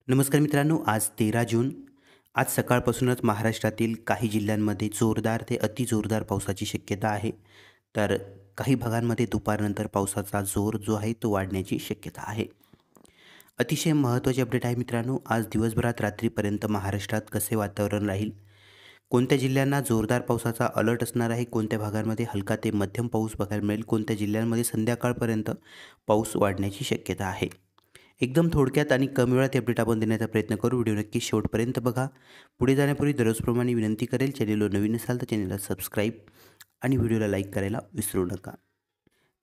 नमस्कार मित्रांनो, आज 13 जून. आज सकाळपासूनच महाराष्ट्रातील काही जिल्ह्यांमध्ये जोरदार ते अतिजोरदार पावसाची शक्यता आहे. तर काही भागांमध्ये दुपारनंतर पावसाचा जोर जो आहे तो वाढण्याची शक्यता आहे. अतिशय महत्त्वाची अपडेट आहे मित्रांनो, आज दिवसभरात रात्रीपर्यंत महाराष्ट्रात कसे वातावरण राहील, कोणत्या जिल्ह्यांना जोरदार पावसाचा अलर्ट असणार आहे, कोणत्या भागांमध्ये हलका ते मध्यम पाऊस बघायला मिळेल, कोणत्या जिल्ह्यांमध्ये संध्याकाळपर्यंत पाऊस वाढण्याची शक्यता आहे. एकदम थोडक्यात आणि कमी वेळात अपडेट आपण देण्याचा प्रयत्न करू. व्हिडिओ नक्की शेवटपर्यंत बघा. पुढे जाण्यापूर्वी दररोजप्रमाणे विनंती करेल, चॅनेलवर नवीन असाल तर चॅनेलला सबस्क्राईब आणि व्हिडिओला लाईक करायला विसरू नका.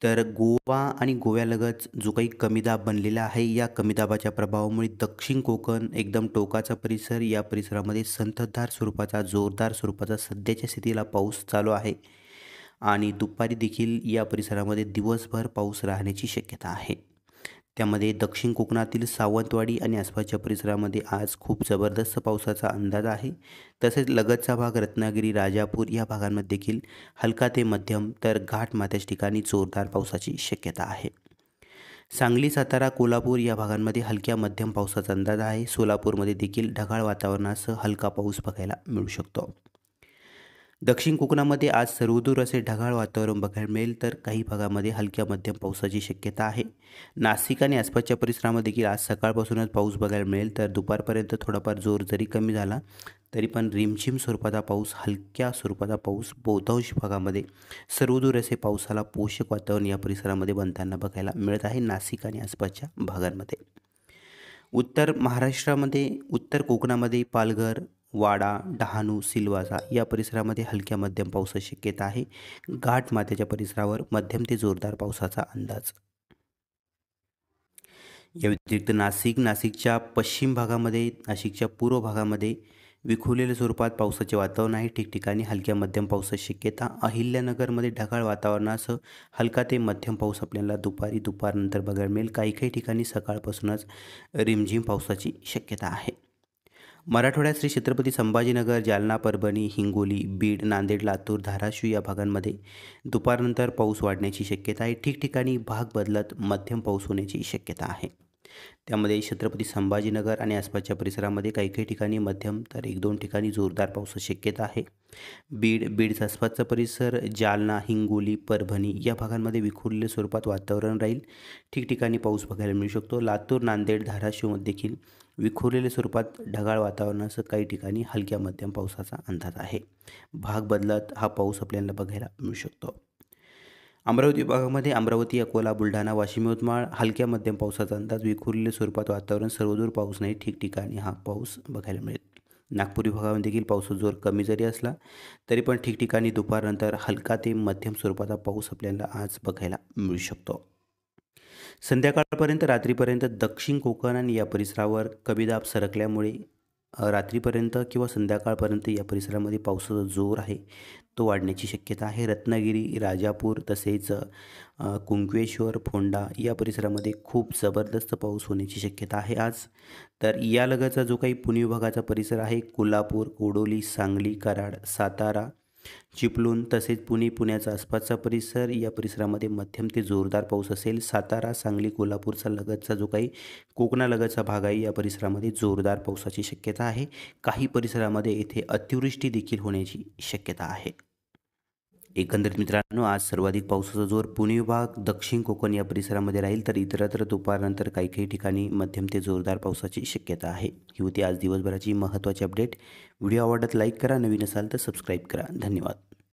तर गोवा आणि गोव्यालगत जो काही कमी दाब बनलेला आहे, या कमी दाबाच्या प्रभावामुळे दक्षिण कोकण एकदम टोकाचा परिसर, या परिसरामध्ये संततधार स्वरूपाचा जोरदार स्वरूपाचा सध्याच्या स्थितीला पाऊस चालू आहे आणि दुपारी देखील या परिसरामध्ये दिवसभर पाऊस राहण्याची शक्यता आहे. त्यामध्ये दक्षिण कोकणातील सावंतवाडी आणि आसपासच्या परिसरामध्ये आज खूप जबरदस्त पावसाचा अंदाज आहे. तसेच लगतचा भाग रत्नागिरी, राजापूर या भागांमध्ये देखील हलका ते मध्यम तर घाटमाथ्याच्या ठिकाणी जोरदार पावसाची शक्यता आहे. सांगली, सातारा, कोल्हापूर या भागांमध्ये हलक्या मध्यम पावसाचा अंदाज आहे. सोलापूरमध्ये देखील ढगाळ वातावरणासह हलका पाऊस बघायला मिळू शकतो. दक्षिण कोकणामध्ये आज सर्वदूर असे ढगाळ वातावरण बघायला मिळेल, तर काही भागामध्ये हलक्या मध्यम पावसाची शक्यता आहे. नाशिक आणि आसपासच्या परिसरामध्ये देखील आज सकाळपासूनच पाऊस बघायला मिळेल, तर दुपारपर्यंत थोडाफार जोर जरी कमी झाला तरी पण रिमझिम स्वरूपाचा पाऊस, हलक्या स्वरूपाचा पाऊस बहुतांश भागामध्ये सर्वदूर असे पावसाला पोषक वातावरण या परिसरामध्ये बनताना बघायला मिळत आहे, नाशिक आणि आसपासच्या भागांमध्ये. उत्तर महाराष्ट्रामध्ये, उत्तर कोकणामध्ये पालघर, वाडा, डहाणू, सिल्वासा या परिसरामध्ये हलक्या मध्यम पावसाची शक्यता आहे. घाटमाथ्याच्या परिसरावर मध्यम ते जोरदार पावसाचा अंदाज. या व्यतिरिक्त नाशिकच्या पश्चिम भागामध्ये, नाशिकच्या पूर्व भागामध्ये विखुरलेल्या स्वरूपात पावसाचे वातावरण आहे. ठिकठिकाणी हलक्या मध्यम पावसाची शक्यता. अहिल्यानगरमध्ये ढगाळ वातावरणासह हलका ते मध्यम पाऊस आपल्याला दुपारनंतर बघायला मिळेल. काही ठिकाणी सकाळपासूनच रिमझिम पावसाची शक्यता आहे. मराठवाड्यात श्री छत्रपती संभाजीनगर, जालना, परभणी, हिंगोली, बीड, नांदेड, लातूर, धाराशिव या भागांमध्ये दुपारनंतर पाऊस वाढण्याची शक्यता आहे. ठिकठिकाणी भाग बदलत मध्यम पाऊस होण्याची शक्यता आहे. त्यामध्ये छत्रपती संभाजीनगर आणि आसपासच्या परिसरामध्ये काही ठिकाणी मध्यम तर 1-2 ठिकाणी जोरदार पावसाची शक्यता आहे. बीडचा आसपासचा परिसर, जालना, हिंगोली, परभणी या भागांमध्ये विखुरलेल्या स्वरूपात वातावरण राहील. ठिकठिकाणी पाऊस बघायला मिळू शकतो. लातूर, नांदेड, धाराशिवमध्ये देखील विखुरलेल्या स्वरूपात ढगाळ वातावरणासह काही ठिकाणी हलक्या मध्यम पावसाचा अंदाज आहे. भाग बदलत हा पाऊस आपल्याला बघायला मिळू शकतो. अमरावती विभागामध्ये अमरावती, अकोला, बुलढाणा, वाशिम, यवतमाळ हलक्या मध्यम पावसाचा अंदाज. विखुरलेल्या स्वरूपात वातावरण, सर्वदूर पाऊस नाही, ठिकठिकाणी हा पाऊस बघायला मिळेल. नागपूर विभागामध्ये देखील पावसाचा जोर कमी जरी असला तरी पण ठिकठिकाणी दुपारनंतर हलका ते मध्यम स्वरूपाचा पाऊस आपल्याला आज बघायला मिळू शकतो. संध्याकाळपर्यंत, रात्रीपर्यंत दक्षिण कोकण आणि या परिसरावर कमी दाब सरकल्यामुळे रात्रीपर्यंत किंवा संध्याकाळपर्यंत या परिसरामध्ये पावसाचा जोर आहे तो वाढण्याची शक्यता आहे. रत्नागिरी, राजापूर तसेच कुंकवेश्वर, फोंडा या परिसरामध्ये खूप जबरदस्त पाऊस होण्याची शक्यता आहे आज. तर यालगतचा जो काही पुणे विभागाचा परिसर आहे, कोल्हापूर, कोडोली, सांगली, कराड, सातारा, चिपळूण तसेच पुण्याच्या आसपासचा परिसर या परिसरामध्ये मध्यम ते जोरदार पाऊस असेल. सातारा, सांगली, कोल्हापूरचा लगतचा जो काही कोकणालगतचा भाग आहे या परिसरामध्ये जोरदार पावसाची शक्यता आहे. काही परिसरामध्ये येथे अतिवृष्टी देखील होण्याची शक्यता आहे. एकंदरीत मित्रांनो, आज सर्वाधिक पावसाचा जोर पुणे विभाग, दक्षिण कोकण या परिसरामध्ये राहील, तर इतरत्र दुपारनंतर काही ठिकाणी मध्यम ते जोरदार पावसाची शक्यता आहे. ही होती आज दिवसभराची महत्त्वाची अपडेट. व्हिडिओ आवडत लाईक करा, नवीन असाल तर सबस्क्राईब करा. धन्यवाद.